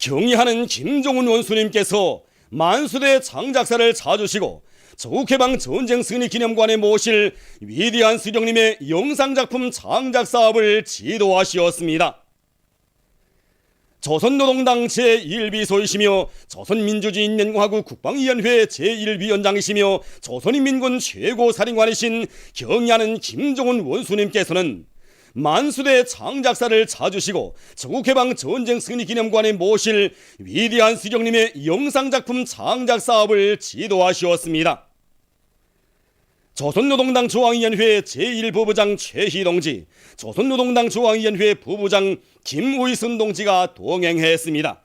경의하는 김종훈 원수님께서 만수대 장작사를 찾으시고 조국해방 전쟁 승리 기념관에 모실 위대한 수령님의 영상작품 장작 사업을 지도하시었습니다. 조선노동당 제1비서이시며 조선민주주의인민공화국 국방위원회 제1위원장이시며 조선인민군 최고사령관이신 경의하는 김종훈 원수님께서는 만수대 장작사를 찾으시고 조국해방 전쟁 승리 기념관에 모실 위대한 수령님의 영상작품 장작 사업을 지도하시었습니다. 조선노동당 중앙위원회 제1부부장 최희동지, 조선노동당 중앙위원회 부부장 김의순 동지가 동행했습니다.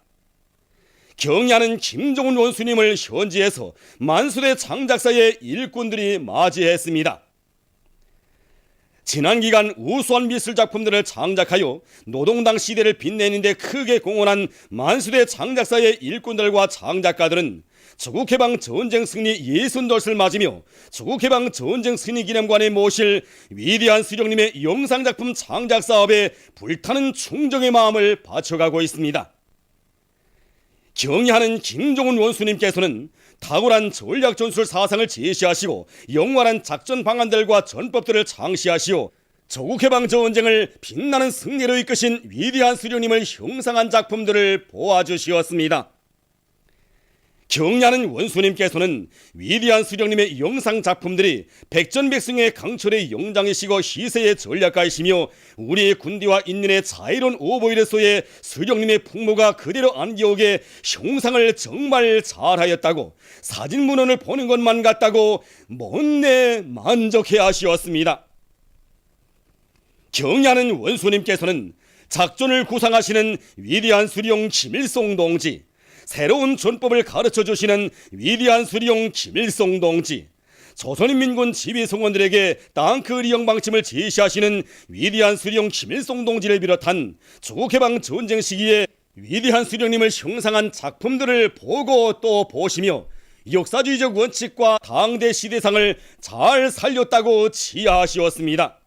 경의하는 김종훈 원수님을 현지에서 만수대 장작사의 일꾼들이 맞이했습니다. 지난 기간 우수한 미술작품들을 장작하여 노동당 시대를 빛내는 데 크게 공헌한 만수대 장작사의 일꾼들과 장작가들은 조국해방 전쟁 승리 60돌을 맞으며 조국해방 전쟁 승리 기념관에 모실 위대한 수령님의 영상작품 장작 사업에 불타는 충정의 마음을 바쳐가고 있습니다. 경의하는 김종훈 원수님께서는 탁월한 전략 전술 사상을 제시하시고 영원한 작전 방안들과 전법들을 창시하시어 조국해방 전쟁을 빛나는 승리로 이끄신 위대한 수령님을 형상한 작품들을 보아주시었습니다. 경의하는 원수님께서는 위대한 수령님의 영상 작품들이 백전백승의 강철의 영장이시고 시세의 전략가이시며 우리의 군대와 인민의 자유로운 오보이로서의 수령님의 풍모가 그대로 안겨오게 형상을 정말 잘하였다고 사진 문헌을 보는 것만 같다고 못내 만족해 하시었습니다. 경의하는 원수님께서는 작전을 구상하시는 위대한 수령 김일성 동지, 새로운 전법을 가르쳐 주시는 위대한 수령 김일성 동지, 조선인민군 지휘성원들에게 땅크 리형 방침을 제시하시는 위대한 수령 김일성 동지를 비롯한 조국해방 전쟁 시기에 위대한 수령님을 형상한 작품들을 보고 또 보시며 역사주의적 원칙과 당대 시대상을 잘 살렸다고 치하하시었습니다.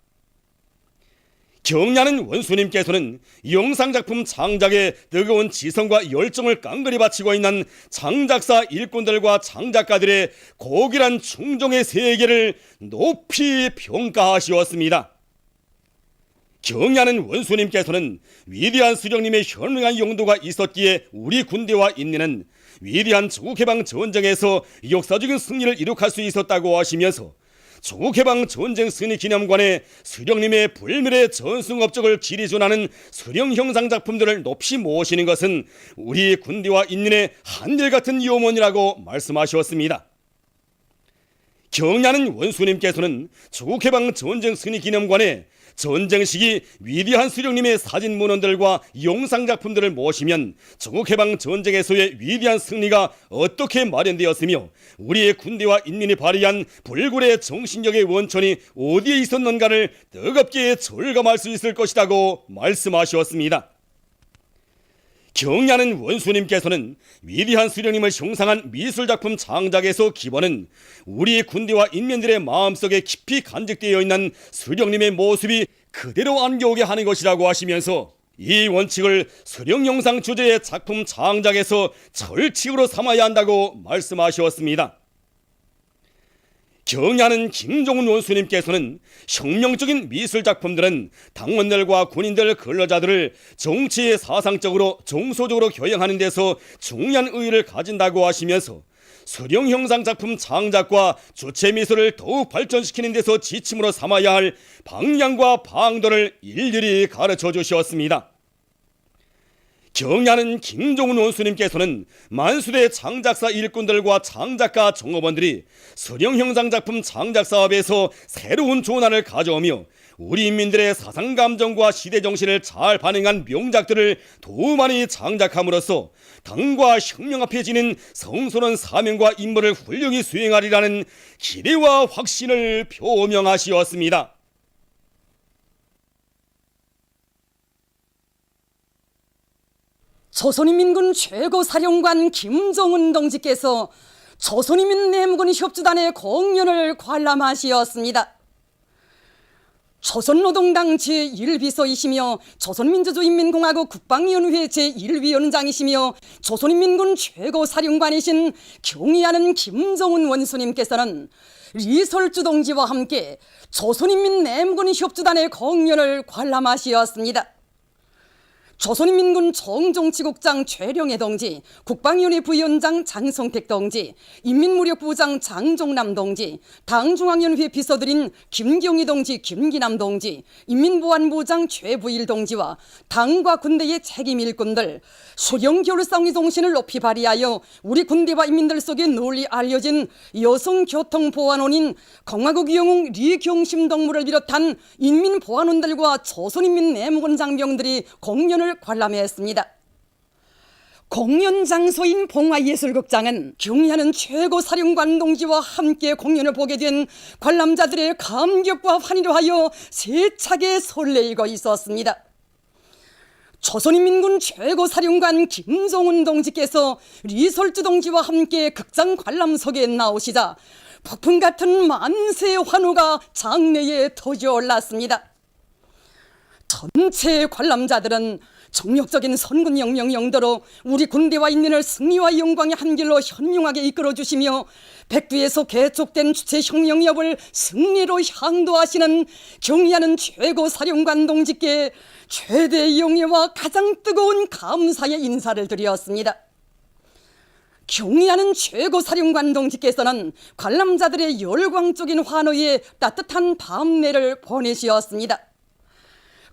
경의하는 원수님께서는 영상작품 장작에 뜨거운 지성과 열정을 깡그리 바치고 있는 장작사 일꾼들과 장작가들의 고귀한 충정의 세계를 높이 평가하시었습니다. 경의하는 원수님께서는 위대한 수령님의 현명한 용도가 있었기에 우리 군대와 인민은 위대한 조국해방 전쟁에서 역사적인 승리를 이룩할 수 있었다고 하시면서 조국해방 전쟁 승리 기념관에 수령님의 불멸의 전승 업적을 기리존하는 수령 형상 작품들을 높이 모시는 것은 우리 군대와 인민의 한결같은 요원이라고 말씀하셨습니다. 경의하는 원수님께서는 조국해방 전쟁 승리 기념관에 전쟁 시기 위대한 수령님의 사진 문헌들과 영상 작품들을 모시면 조국해방 전쟁에서의 위대한 승리가 어떻게 마련되었으며 우리의 군대와 인민이 발휘한 불굴의 정신력의 원천이 어디에 있었는가를 뜨겁게 절감할 수 있을 것이라고 말씀하셨습니다. 경의하는 원수님께서는 위대한 수령님을 형상한 미술작품 장작에서 기본은 우리 군대와 인민들의 마음속에 깊이 간직되어 있는 수령님의 모습이 그대로 안겨오게 하는 것이라고 하시면서 이 원칙을 수령 영상 주제의 작품 장작에서 철칙으로 삼아야 한다고 말씀하셨습니다. 경의하는 김종훈 원수님께서는 혁명적인 미술작품들은 당원들과 군인들, 근로자들을 정치의 사상적으로 정서적으로 교양하는 데서 중요한 의의를 가진다고 하시면서 수령 형상 작품 장작과 주체 미술을 더욱 발전시키는 데서 지침으로 삼아야 할 방향과 방도를 일일이 가르쳐 주셨습니다. 경의하는 김종훈 원수님께서는 만수대 장작사 일꾼들과 장작가 종업원들이 수령 형상 작품 장작 사업에서 새로운 조난을 가져오며 우리 인민들의 사상 감정과 시대 정신을 잘 반영한 명작들을 더 많이 장작함으로써 당과 혁명 앞에 지닌 성스러운 사명과 임무를 훌륭히 수행하리라는 기대와 확신을 표명하시었습니다. 조선인민군 최고사령관 김종훈 동지께서 조선인민내무군 협주단의 공연을 관람하시었습니다. 조선노동당 제1비서이시며 조선민주주의인민공화국 국방위원회 제1위원장이시며 조선인민군 최고사령관이신 경의하는 김정은 원수님께서는 리설주 동지와 함께 조선인민내무군 협조단의 공연을 관람하시었습니다. 조선인민군 정정치국장 최령해 동지, 국방위원회 부위원장 장성택 동지, 인민무력부장 장종남 동지, 당중앙위원회 비서들인 김경희 동지, 김기남 동지, 인민보안부장 최부일 동지와 당과 군대의 책임 일꾼들, 수령겨울상의 정신을 높이 발휘하여 우리 군대와 인민들 속에 널리 알려진 여성교통보안원인 공화국 영웅 리경심 동무를 비롯한 인민보안원들과 조선인민내무군 장병들이 공연을 관람했습니다. 공연 장소인 봉화예술극장은 경의하는 최고사령관 동지와 함께 공연을 보게 된 관람자들의 감격과 환희로 하여 세차게 설레이고 있었습니다. 조선인민군 최고사령관 김정은 동지께서 리설주 동지와 함께 극장 관람석에 나오시자 폭풍 같은 만세 환호가 장내에 터져올랐습니다. 전체 관람자들은 정력적인 선군혁명 영도로 우리 군대와 인민을 승리와 영광의 한 길로 현명하게 이끌어주시며 백두에서 개촉된 주체혁명협을 승리로 향도하시는 경의하는 최고사령관 동지께 최대 영예와 가장 뜨거운 감사의 인사를 드렸습니다. 경의하는 최고사령관 동지께서는 관람자들의 열광적인 환호에 따뜻한 밤내를 보내시었습니다.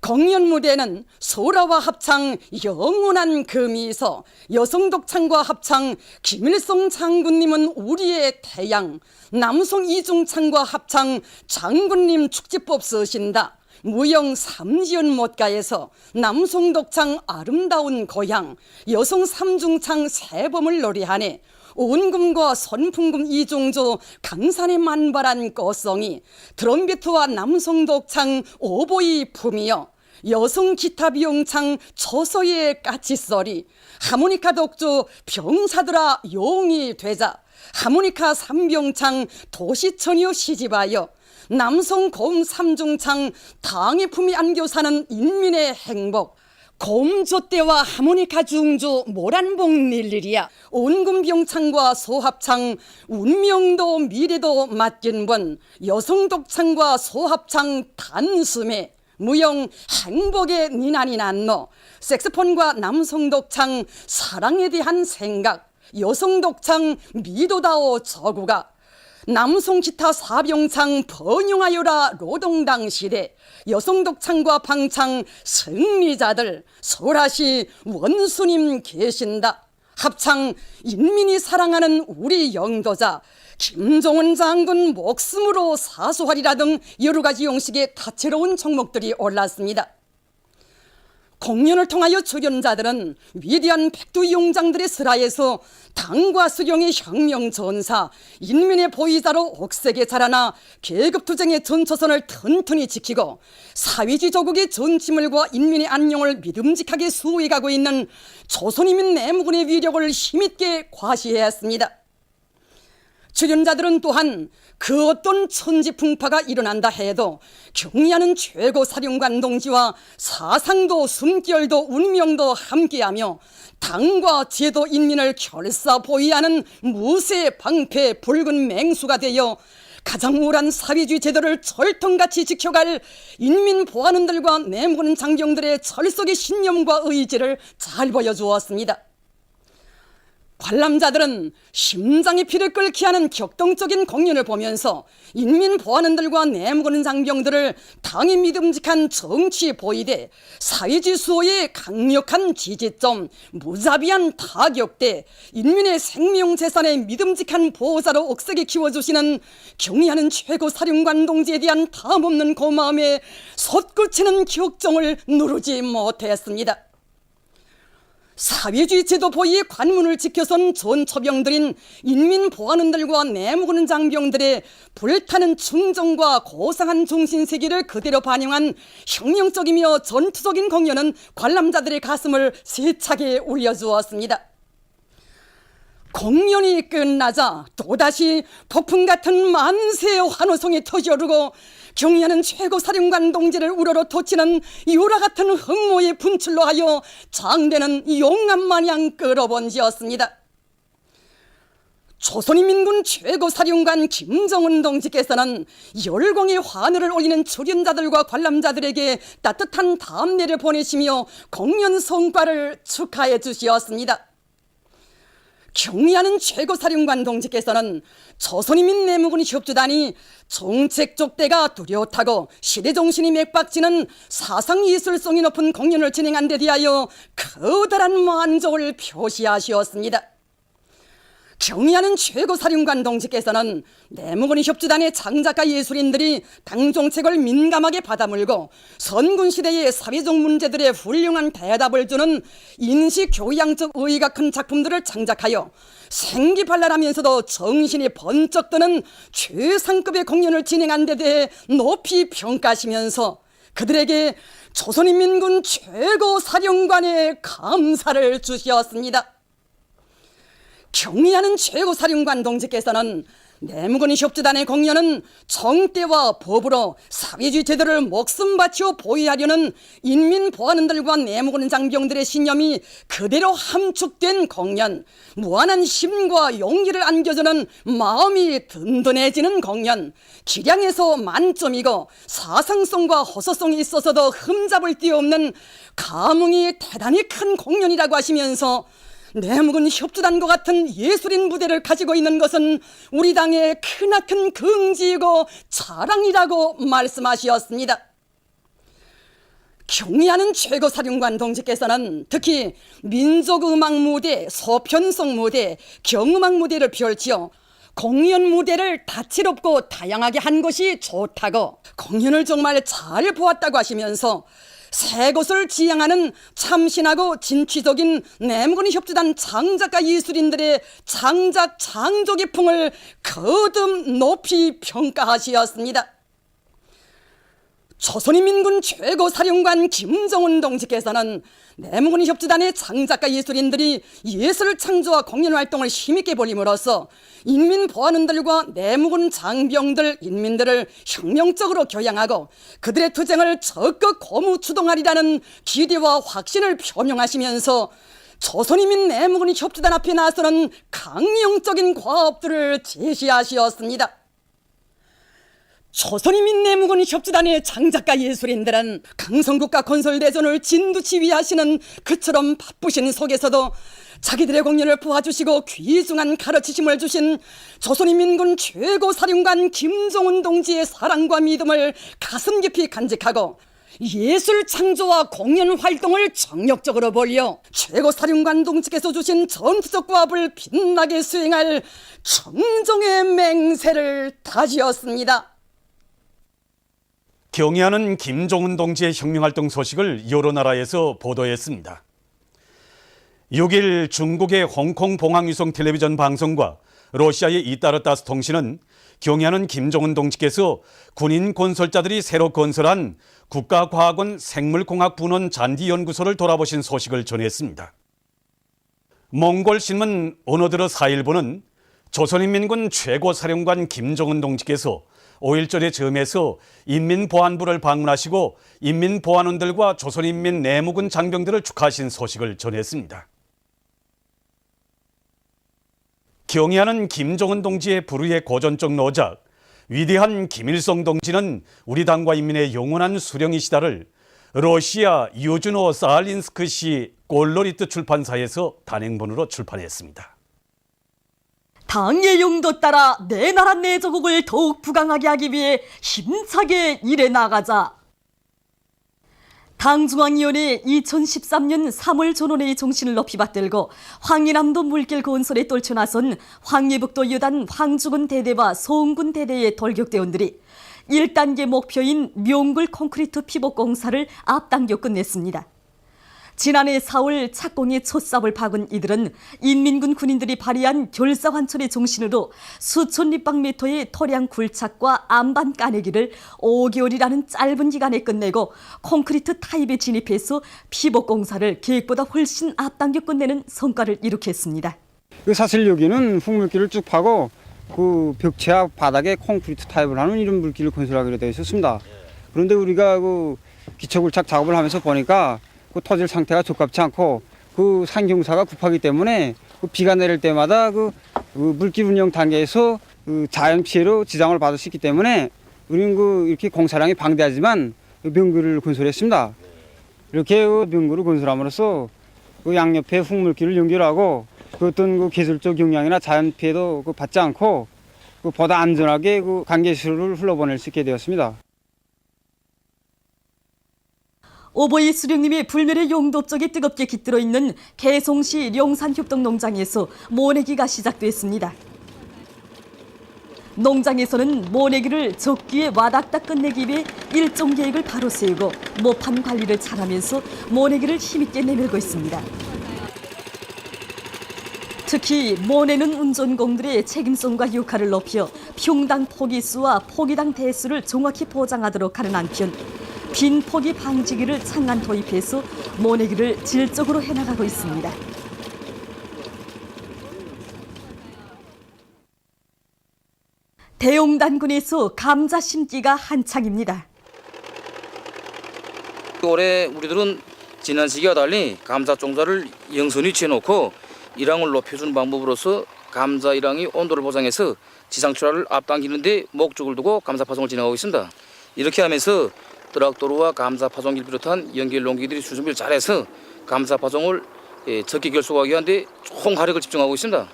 공연 무대는 소라와 합창 영원한 금이서, 여성독창과 합창 김일성 장군님은 우리의 태양, 남성 이중창과 합창 장군님 축지법 쓰신다, 무영 삼지연 못가에서 남성 독창 아름다운 고향, 여성 삼중창 세범을 노래하네, 온금과 선풍금 이종조 강산의 만발한 꽃송이, 트럼비트와 남성 독창 오보이 품이여, 여성 기타 비용창 초소의 까치소리, 하모니카 독주 병사들아 용이 되자, 하모니카 삼병창 도시처녀 시집하여, 남성 고음 삼중창 당의 품이 안겨 사는 인민의 행복, 고음 조 때와 하모니카 중주 모란봉 닐리리야, 온금 병창과 소합창 운명도 미래도 맡긴 분, 여성 독창과 소합창 단숨에 무용 행복의 니난이 난노, 색소폰과 남성 독창 사랑에 대한 생각, 여성 독창 미도다오 저구가, 남성 기타 사병창 번영하여라 노동당 시대, 여성 독창과 방창 승리자들, 소라시 원수님 계신다, 합창 인민이 사랑하는 우리 영도자 김정은 장군 목숨으로 사수하리라 등 여러 가지 형식의 다채로운 종목들이 올랐습니다. 공연을 통하여 출연자들은 위대한 백두 용장들의 슬하에서 당과 수령의 혁명 전사, 인민의 보위자로 옥색에 자라나 계급투쟁의 전초선을 튼튼히 지키고 사회주의 조국의 전치물과 인민의 안녕을 믿음직하게 수호해가고 있는 조선인민 내무군의 위력을 힘있게 과시했습니다. 출연자들은 또한 그 어떤 천지풍파가 일어난다 해도 경의하는 최고사령관 동지와 사상도 숨결도 운명도 함께하며 당과 제도 인민을 결사 보위하는 무쇠 방패 붉은 맹수가 되어 가장 우월한 사회주의 제도를 철통같이 지켜갈 인민보안원들과 내무군 장병들의 철석의 신념과 의지를 잘 보여주었습니다. 관람자들은 심장의 피를 끓게 하는 격동적인 공연을 보면서 인민보안원들과 내무군 장병들을 당의 믿음직한 정치 보위대, 사회주의 수호의 강력한 지지점, 무자비한 타격대, 인민의 생명재산의 믿음직한 보호자로 억세게 키워주시는 경의하는 최고사령관 동지에 대한 탐없는 고마움에 솟구치는 격정을 누르지 못했습니다. 사회주의 제도 보위의 관문을 지켜선 전초병들인 인민보안원들과 내무군 장병들의 불타는 충정과 고상한 정신세계를 그대로 반영한 혁명적이며 전투적인 공연은 관람자들의 가슴을 세차게 울려주었습니다. 공연이 끝나자 또다시 폭풍 같은 만세 환호성이 터져오르고 경의하는 최고사령관 동지를 우러러 돋치는 유라 같은 흑모의 분출로 하여 장대는 용암마냥 끌어번지었습니다. 조선인민군 최고사령관 김정은 동지께서는 열광의 환호를 올리는 출연자들과 관람자들에게 따뜻한 담례를 보내시며 공연 성과를 축하해 주시었습니다. 경의하는 최고사령관 동지께서는 조선인민 내무군 협조단이 정책적 대가 뚜렷하고 시대정신이 맥박지는 사상예술성이 높은 공연을 진행한 데 대하여 커다란 만족을 표시하시었습니다. 경의하는 최고사령관 동지께서는 내무군 협조단의 장작가 예술인들이 당정책을 민감하게 받아물고 선군시대의 사회적 문제들에 훌륭한 대답을 주는 인식교양적 의의가 큰 작품들을 창작하여 생기발랄하면서도 정신이 번쩍 드는 최상급의 공연을 진행한 데 대해 높이 평가하시면서 그들에게 조선인민군 최고사령관의 감사를 주셨습니다. 경의하는 최고사령관 동지께서는 내무군 협조단의 공연은 정대와 법으로 사회주의 제도를 목숨 바치어 보위하려는 인민보안원들과 내무군 장병들의 신념이 그대로 함축된 공연, 무한한 힘과 용기를 안겨주는 마음이 든든해지는 공연, 기량에서 만점이고 사상성과 호소성이 있어서도 흠잡을 데 없는 감흥이 대단히 큰 공연이라고 하시면서 내무군 협조단과 같은 예술인 무대를 가지고 있는 것은 우리 당의 크나큰 긍지이고 자랑이라고 말씀하셨습니다. 경의하는 최고사령관 동지께서는 특히 민족음악 무대, 소편성 무대, 경음악 무대를 펼치어 공연 무대를 다채롭고 다양하게 한 것이 좋다고 공연을 정말 잘 보았다고 하시면서 새 것을 지향하는 참신하고 진취적인 내무군 협조단 장작가 예술인들의 장작 창조의 풍을 거듭 높이 평가하시었습니다. 조선인민군 최고사령관 김정은 동지께서는 내무군 협조단의 장작가 예술인들이 예술 창조와 공연 활동을 힘있게 벌임으로써 인민보안원들과 내무군 장병들, 인민들을 혁명적으로 교양하고 그들의 투쟁을 적극 고무 추동하리라는 기대와 확신을 표명하시면서 조선인민 내무군 협조단 앞에 나서는 강령적인 과업들을 제시하시었습니다. 조선인민 내무군 협조단의 장작가 예술인들은 강성국가 건설대전을 진두지휘하시는 그처럼 바쁘신 속에서도 자기들의 공연을 보아주시고 귀중한 가르치심을 주신 조선인민군 최고사령관 김정은 동지의 사랑과 믿음을 가슴 깊이 간직하고 예술 창조와 공연 활동을 정력적으로 벌여 최고사령관 동지께서 주신 전투적 과업을 빛나게 수행할 청정의 맹세를 다지었습니다. 경의하는 김정은 동지의 혁명활동 소식을 여러 나라에서 보도했습니다. 6일 중국의 홍콩 봉황위성 텔레비전 방송과 러시아의 이따르타스 통신은 경의하는 김정은 동지께서 군인 건설자들이 새로 건설한 국가과학원 생물공학분원 잔디연구소를 돌아보신 소식을 전했습니다. 몽골신문 언어들어 4일보는 조선인민군 최고사령관 김정은 동지께서 5.1절의 점에서 인민보안부를 방문하시고 인민보안원들과 조선인민 내무군 장병들을 축하하신 소식을 전했습니다. 경의하는 김정은 동지의 불후의 고전적 노작, 위대한 김일성 동지는 우리 당과 인민의 영원한 수령이시다를 러시아 유즈노 사할린스크시 골로리트 출판사에서 단행본으로 출판했습니다. 당의 용도 따라 내 나라 내 조국을 더욱 부강하게 하기 위해 힘차게 일해 나가자. 당중앙위원회 2013년 3월 전원회의 정신을 높이 받들고 황리남도 물길 건설에 떨쳐나선 황리북도 여단 황주군 대대와 소흥군 대대의 돌격대원들이 1단계 목표인 명굴 콘크리트 피복 공사를 앞당겨 끝냈습니다. 지난해 4월 착공의 첫 삽을 박은 이들은 인민군 군인들이 발휘한 결사환천의 정신으로 수천立方미터의 토량 굴착과 안반 까내기를 5개월이라는 짧은 기간에 끝내고 콘크리트 타입에 진입해서 피복 공사를 계획보다 훨씬 앞당겨 끝내는 성과를 이룩했습니다. 사실 여기는 흙물길을 쭉 파고 그 벽체와 바닥에 콘크리트 타입을 하는 이런 물길을 건설하기로 되어 있었습니다. 그런데 우리가 그 기초굴착 작업을 하면서 보니까 그 토질 상태가 적합치 않고 그 산경사가 급하기 때문에 그 비가 내릴 때마다 그 물길 운영 단계에서 그 자연 피해로 지장을 받을 수 있기 때문에 우리는 그 이렇게 공사량이 방대하지만 명교를 건설했습니다. 이렇게 그 명교를 건설함으로써 그 양옆에 흙물길을 연결하고 그 어떤 그 계절적 영향이나 자연 피해도 그 받지 않고 그 보다 안전하게 그 관계수를 흘러보낼 수 있게 되었습니다. 오보이 수령님의 불멸의 용도업적이 뜨겁게 깃들어 있는 개송시 룡산협동농장에서 모내기가 시작됐습니다. 농장에서는 모내기를 적기에 와닥닥 끝내기 위해 일정 계획을 바로 세우고 모판 관리를 잘하면서 모내기를 힘있게 내밀고 있습니다. 특히 모내는 운전공들의 책임성과 역할을 높여 평당 포기수와 포기당 대수를 정확히 보장하도록 하는 한편 빈 포기 방지기를 창간 도입해서 모내기를 질적으로 해나가고 있습니다. 대용단군에서 감자 심기가 한창입니다. 올해 우리들은 지난 시기와 달리 감자 종자를 영선히 채놓고 일항을 높여주는 방법으로서 감자 일항의 온도를 보장해서 지상출하를 앞당기는 데 목적을 두고 감자 파종을 진행하고 있습니다. 이렇게 하면서 드락도루와 감자 파종기를 비롯한 연결 농기들이 수준비를 잘해서 감자 파종을 적게 결속하기 위한 데 총화력을 집중하고 있습니다.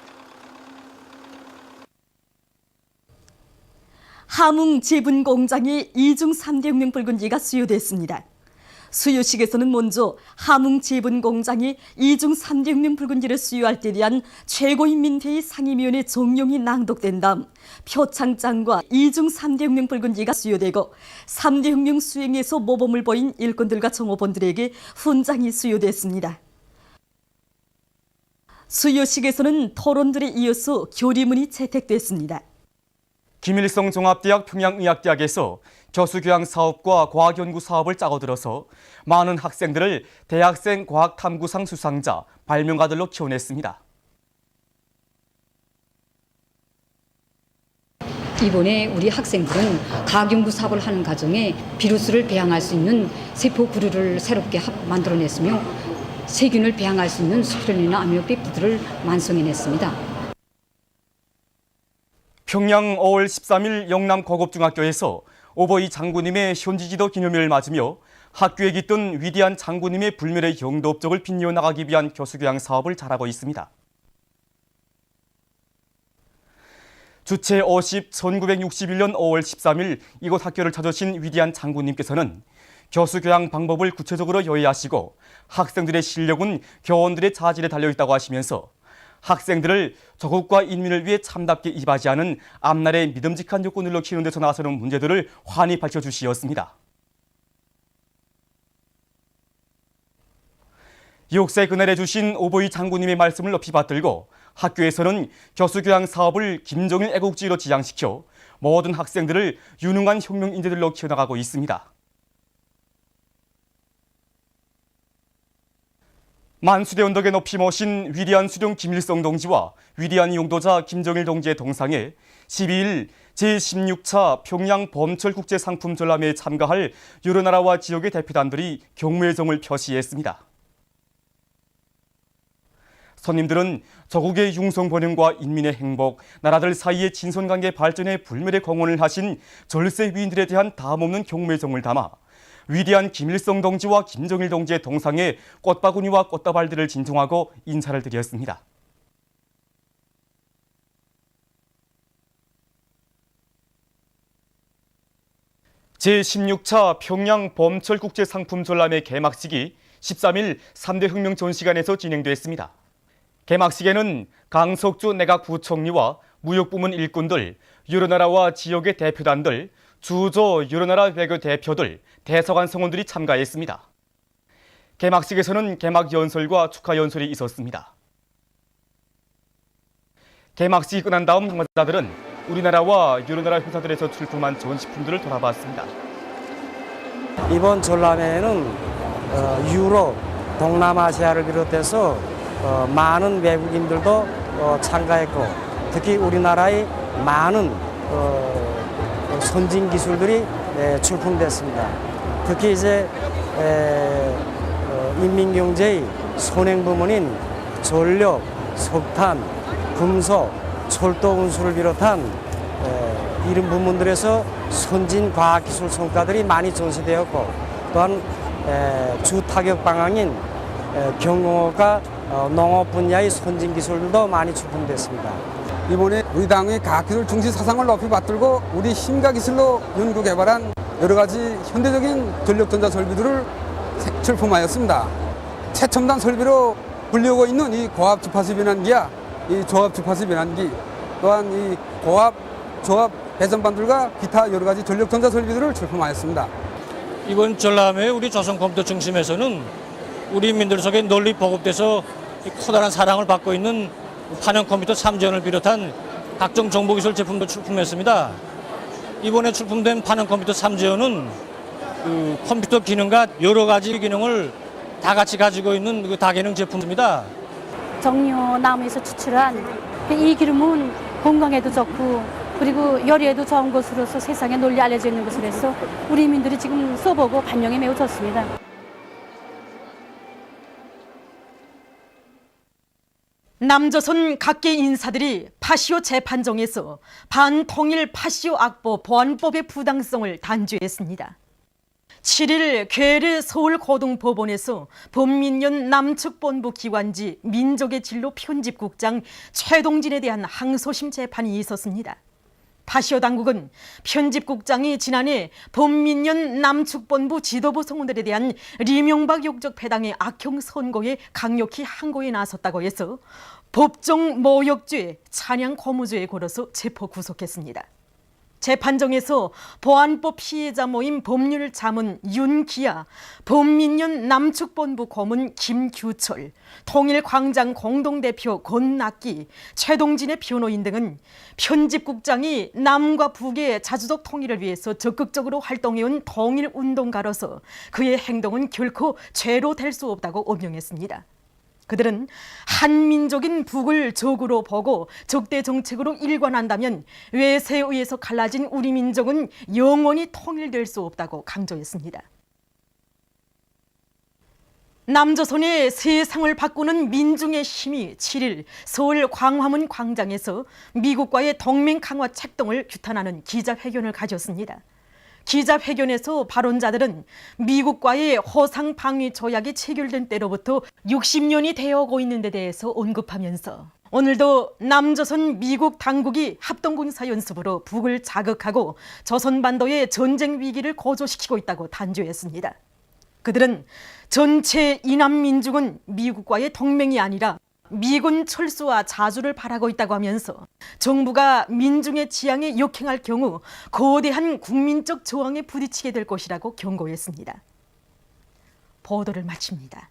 함흥 제분 공장에 2중 3대 혁명 붉은지가 수요됐습니다. 수요식에서는 먼저 함흥 제분 공장이 2중 3대 혁명 붉은지를 수요할 때 대한 최고인민회의 상임위원회 종용이 낭독된 다음 표창장과 2중 3대 혁명 붉은지가 수요되고 3대 혁명 수행에서 모범을 보인 일꾼들과 정호본들에게 훈장이 수요됐습니다. 수요식에서는 토론들에 이어서 교리문이 채택됐습니다. 김일성 종합대학 평양의학대학에서 교수교양 사업과 과학연구 사업을 짜고들어서 많은 학생들을 대학생 과학탐구상 수상자, 발명가들로 키워냈습니다. 이번에 우리 학생들은 과학연구 사업을 하는 과정에 비루스를 배양할 수 있는 세포 구류를 새롭게 만들어냈으며 세균을 배양할 수 있는 수피론이나 아미노백부들을 완성해냈습니다. 평양 5월 13일 영남 고급중학교에서 오보이 장군님의 현지지도 기념일을 맞으며 학교에 깃든 위대한 장군님의 불멸의 영도업적을 빛내어 나가기 위한 교수교양 사업을 잘하고 있습니다. 주체 50 1961년 5월 13일 이곳 학교를 찾으신 위대한 장군님께서는 교수교양 방법을 구체적으로 요해하시고 학생들의 실력은 교원들의 자질에 달려있다고 하시면서 학생들을 조국과 인민을 위해 참답게 이바지하는 앞날의 믿음직한 육군들로 키우는 데서 나서는 문제들을 환히 밝혀주시었습니다. 6세 그날에 주신 오보이 장군님의 말씀을 높이 받들고 학교에서는 교수교양 사업을 김정일 애국주의로 지향시켜 모든 학생들을 유능한 혁명 인재들로 키워나가고 있습니다. 만수대 언덕에 높이 모신 위대한 수령 김일성 동지와 위대한 용도자 김정일 동지의 동상에 12일 제16차 평양 범철국제상품 전람회에 참가할 여러 나라와 지역의 대표단들이 경무의 정을 표시했습니다. 손님들은 조국의 융성 번영과 인민의 행복, 나라들 사이의 친선관계 발전에 불멸의 공헌을 하신 절세 위인들에 대한 다함없는 경무의 정을 담아 위대한 김일성 동지와 김정일 동지의 동상에 꽃바구니와 꽃다발들을 진송하고 인사를 드렸습니다. 제16차 평양 범철국제상품 전람회 개막식이 13일 3대 혁명 전시관에서 진행됐습니다. 개막식에는 강석주 내각 부총리와 무역부문 일꾼들, 여러 나라와 지역의 대표단들, 주조 여러 나라 외교 대표들, 대사관 성원들이 참가했습니다. 개막식에서는 개막 연설과 축하 연설이 있었습니다. 개막식이 끝난 다음 참가자들은 우리나라와 여러 나라 회사들에서 출품한 전시품들을 돌아봤습니다. 이번 전람회에는 유럽, 동남아시아를 비롯해서 많은 외국인들도 참가했고 특히 우리나라의 많은 선진 기술들이 출품됐습니다. 특히 이제 인민경제의 선행 부문인 전력, 석탄, 금속, 철도 운수를 비롯한 이런 부문들에서 선진 과학기술 성과들이 많이 전시되었고, 또한 주 타격 방향인 경영과 농업 분야의 선진 기술도 많이 출품됐습니다. 이번에 우리 당의 과학기술 중시 사상을 높이 받들고 우리 힘과 기술로 연구 개발한 여러 가지 현대적인 전력전자 설비들을 출품하였습니다. 최첨단 설비로 불리우고 있는 이 고압 주파수 변환기야 이 조압 주파수 변환기, 또한 이 고압 조압 배선반들과 기타 여러 가지 전력전자 설비들을 출품하였습니다. 이번 전람회 우리 조선컴퓨터 중심에서는 우리 인민들 속에 널리 보급돼서 커다란 사랑을 받고 있는 판형 컴퓨터 3지원을 비롯한 각종 정보기술 제품도 출품했습니다. 이번에 출품된 판형 컴퓨터 3지원은 컴퓨터 기능과 여러 가지 기능을 다 같이 가지고 있는 그 다기능 제품입니다. 정료나무에서 추출한 이 기름은 건강에도 좋고 그리고 열에도 좋은 것으로서 세상에 널리 알려져 있는 것으로서 우리 인민들이 지금 써보고 반영이 매우 좋습니다. 남조선 각계 인사들이 파시오 재판정에서 반통일 파시오 악보 보안법의 부당성을 단죄했습니다. 7일 괴뢰 서울고등법원에서 범민련 남측본부 기관지 민족의 진로 편집국장 최동진에 대한 항소심 재판이 있었습니다. 파시오 당국은 편집국장이 지난해 범민련 남측본부 지도부 성원들에 대한 리명박 욕적 패당의 악형 선고에 강력히 항고에 나섰다고 해서 법정 모욕죄, 찬양 고무죄에 걸어서 체포 구속했습니다. 재판정에서 보안법 피해자 모임 법률 자문 윤기아, 범민련 남측본부 고문 김규철, 통일광장 공동대표 권낙기, 최동진의 변호인 등은 편집국장이 남과 북의 자주적 통일을 위해서 적극적으로 활동해온 통일운동가로서 그의 행동은 결코 죄로 될 수 없다고 엄명했습니다. 그들은 한민족인 북을 적으로 보고 적대 정책으로 일관한다면 외세에 의해서 갈라진 우리 민족은 영원히 통일될 수 없다고 강조했습니다. 남조선의 세상을 바꾸는 민중의 힘이 7일 서울 광화문 광장에서 미국과의 동맹 강화 책동을 규탄하는 기자회견을 가졌습니다. 기자회견에서 발언자들은 미국과의 허상 방위 조약이 체결된 때로부터 60년이 되어오고 있는 데 대해서 언급하면서 오늘도 남조선 미국 당국이 합동군사 연습으로 북을 자극하고 조선반도의 전쟁 위기를 고조시키고 있다고 단죄했습니다. 그들은 전체 이남 민중은 미국과의 동맹이 아니라 미군 철수와 자주를 바라고 있다고 하면서 정부가 민중의 지향에 역행할 경우 거대한 국민적 저항에 부딪히게 될 것이라고 경고했습니다. 보도를 마칩니다.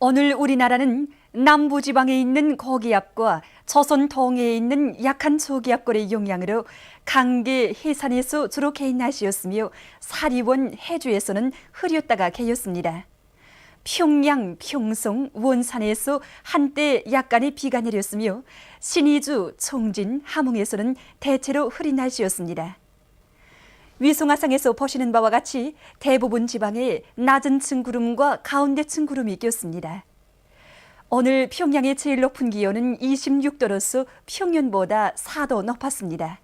오늘 우리나라는 남부지방에 있는 고기압과 조선 동해에 있는 약한 저기압골의 영향으로 강계 해산에서 주로 개인 날씨였으며 사리원 해주에서는 흐렸다가 개였습니다. 평양, 평성, 원산에서 한때 약간의 비가 내렸으며 신의주, 청진, 함흥에서는 대체로 흐린 날씨였습니다. 위성화상에서 보시는 바와 같이 대부분 지방에 낮은 층 구름과 가운데 층 구름이 꼈습니다. 오늘 평양의 제일 높은 기온은 26도로서 평년보다 4도 높았습니다.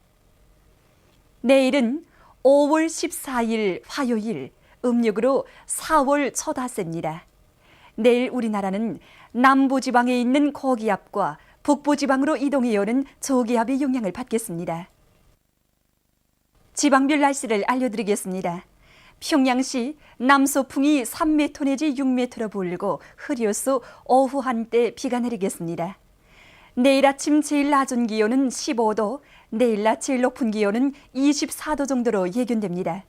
내일은 5월 14일 화요일, 음력으로 4월 초닷새입니다. 내일 우리나라는 남부지방에 있는 고기압과 북부지방으로 이동해오는 저기압의 영향을 받겠습니다. 지방별 날씨를 알려드리겠습니다. 평양시 남서풍이 3m 내지 6m로 불고 흐려서 오후 한때 비가 내리겠습니다. 내일 아침 제일 낮은 기온은 15도, 내일 낮 제일 높은 기온은 24도 정도로 예견됩니다.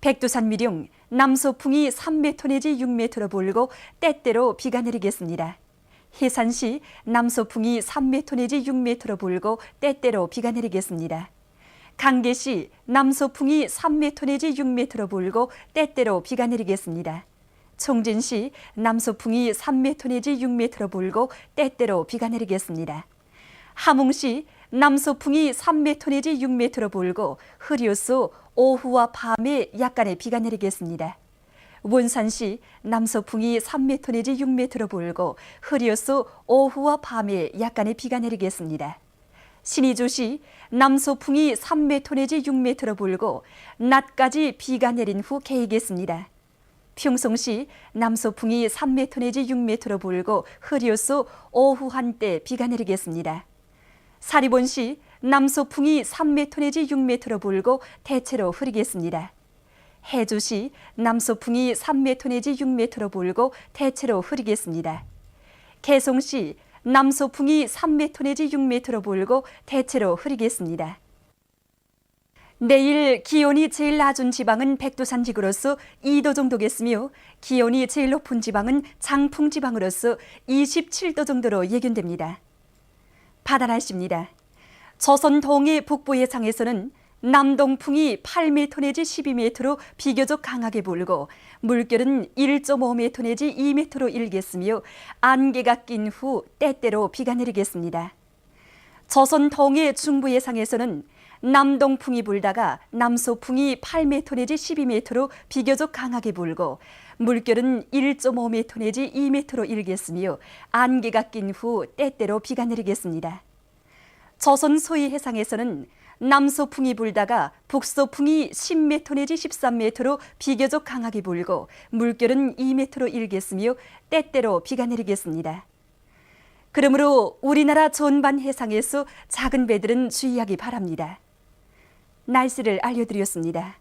백두산 미령 남서풍이 3m 내지 6m로 불고 때때로 비가 내리겠습니다. 해산시 남서풍이 3m 내지 6m로 불고 때때로 비가 내리겠습니다. 강계시 남서풍이 3m 내지 6m로 불고 때때로 비가 내리겠습니다. 총진시 남서풍이 3m 내지 6m로 불고 때때로 비가 내리겠습니다. 함흥시 남서풍이 3m 내지 6m로 불고 흐려서 오후와 밤에 약간의 비가 내리겠습니다. 원산시 남서풍이 3m 내지 6m로 불고 흐려서 오후와 밤에 약간의 비가 내리겠습니다. 신의주시 남서풍이 3m 내지 6m로 불고 낮까지 비가 내린 후 개이겠습니다. 평송시 남서풍이 3m 내지 6m로 불고 흐려서 오후 한때 비가 내리겠습니다. 사리본시 남서풍이 3m 내지 6m로 불고 대체로 흐리겠습니다. 해주시 남서풍이 3m 내지 6m로 불고 대체로 흐리겠습니다. 개송시 남서풍이 3m 내지 6m로 불고 대체로 흐리겠습니다. 내일 기온이 제일 낮은 지방은 백두산 지구로서 2도 정도겠으며 기온이 제일 높은 지방은 장풍 지방으로서 27도 정도로 예견됩니다. 바다 날씨입니다. 조선 동해 북부 해상에서는 남동풍이 8m 내지 12m로 비교적 강하게 불고 물결은 1.5m 내지 2m로 일겠으며 안개가 낀 후 때때로 비가 내리겠습니다. 조선 동해 중부 해상에서는 남동풍이 불다가 남서풍이 8m 내지 12m로 비교적 강하게 불고 물결은 1.5m 내지 2m로 일겠으며 안개가 낀 후 때때로 비가 내리겠습니다. 조선 소위 해상에서는 남서풍이 불다가 북서풍이 10m 내지 13m로 비교적 강하게 불고 물결은 2m로 일겠으며 때때로 비가 내리겠습니다. 그러므로 우리나라 전반 해상에서 작은 배들은 주의하기 바랍니다. 날씨를 알려드렸습니다.